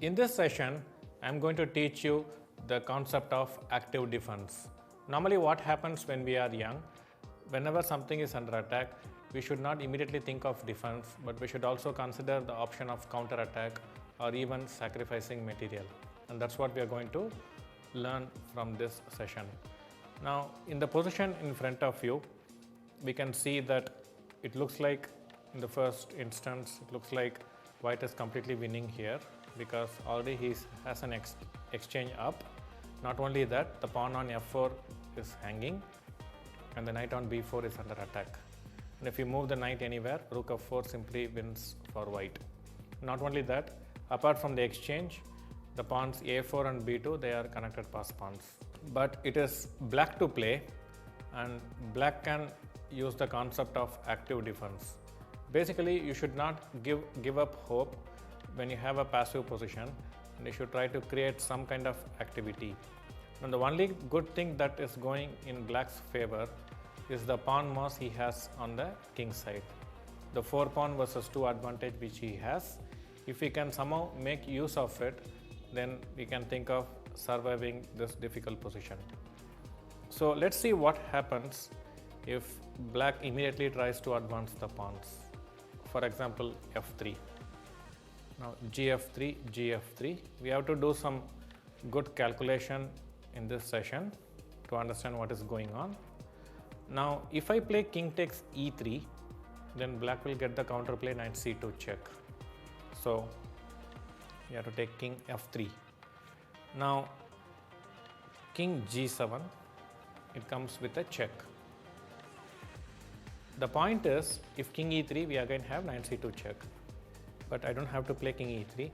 In this session, I am going to teach you the concept of active defense. Normally what happens when we are young, whenever something is under attack, we should not immediately think of defense, but we should also consider the option of counter attack or even sacrificing material. And that's what we are going to learn from this session. Now, in the position in front of you, we can see that it looks like in the first instance, it looks like white is completely winning here because already he has an exchange up. Not only that, the pawn on f4 is hanging and the knight on b4 is under attack. And if you move the knight anywhere, rook f4 simply wins for white. Not only that, apart from the exchange, the pawns a4 and b2, they are connected pass pawns. But it is black to play, and black can use the concept of active defense. Basically, you should not give up hope when you have a passive position, and you should try to create some kind of activity. And the only good thing that is going in black's favor is the pawn moss he has on the king side. The 4 pawn versus 2 advantage which he has. If he can somehow make use of it, then we can think of surviving this difficult position. So let's see what happens if black immediately tries to advance the pawns. For example, f3. Now gf3, gf3. We have to do some good calculation in this session to understand what is going on. Now if I play king takes e3, then black will get the counterplay knight c2 check. So you have to take king f3. Now king g7, it comes with a check. The point is, if king e3, we again have knight c2 check. But I don't have to play king e3.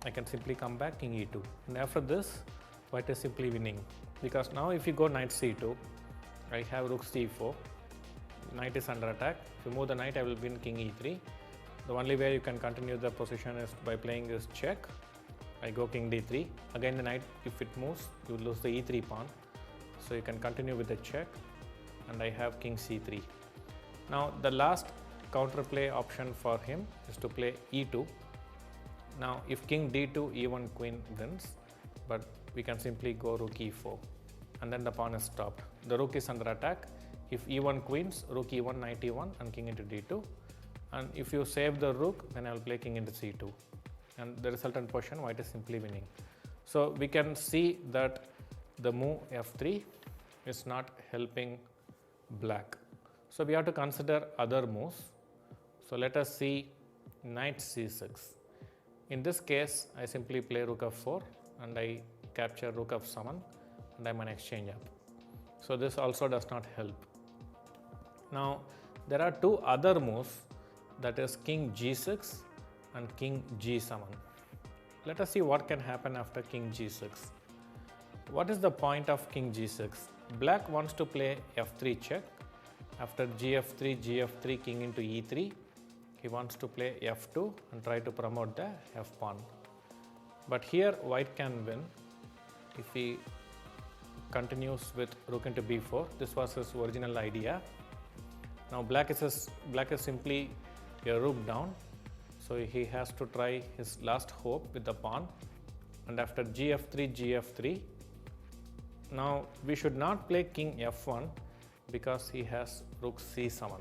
I can simply come back king e2. And after this, white is simply winning. Because now if you go knight c2, I have rook c4. Knight is under attack. If you move the knight, I will win king e3. The only way you can continue the position is by playing this check. I go king d3. Again the knight, if it moves, you lose the e3 pawn. So you can continue with the check. And I have king c3. Now the last counterplay option for him is to play e2. Now if king d2, e1 queen wins, but we can simply go rook e4, and then the pawn is stopped. The rook is under attack. If e1 queens, rook e1, knight e1 and king into d2. And if you save the rook, then I will play king into c2. And the resultant position, white is simply winning. So we can see that the move f3 is not helping black. So we have to consider other moves. So let us see knight c6. In this case, I simply play rook f4 and I capture rook f7 and I'm an exchange up. So this also does not help. Now there are two other moves, that is king g6 and king g7. Let us see what can happen after king g6. What is the point of king g6? Black wants to play f3 check. After gf3, gf3, king into e3, he wants to play f2 and try to promote the f pawn. But here white can win if he continues with rook into b4. This was his original idea. Now black is simply a rook down, so he has to try his last hope with the pawn. And after gf3, gf3, now we should not play king f1 because he has rook c7.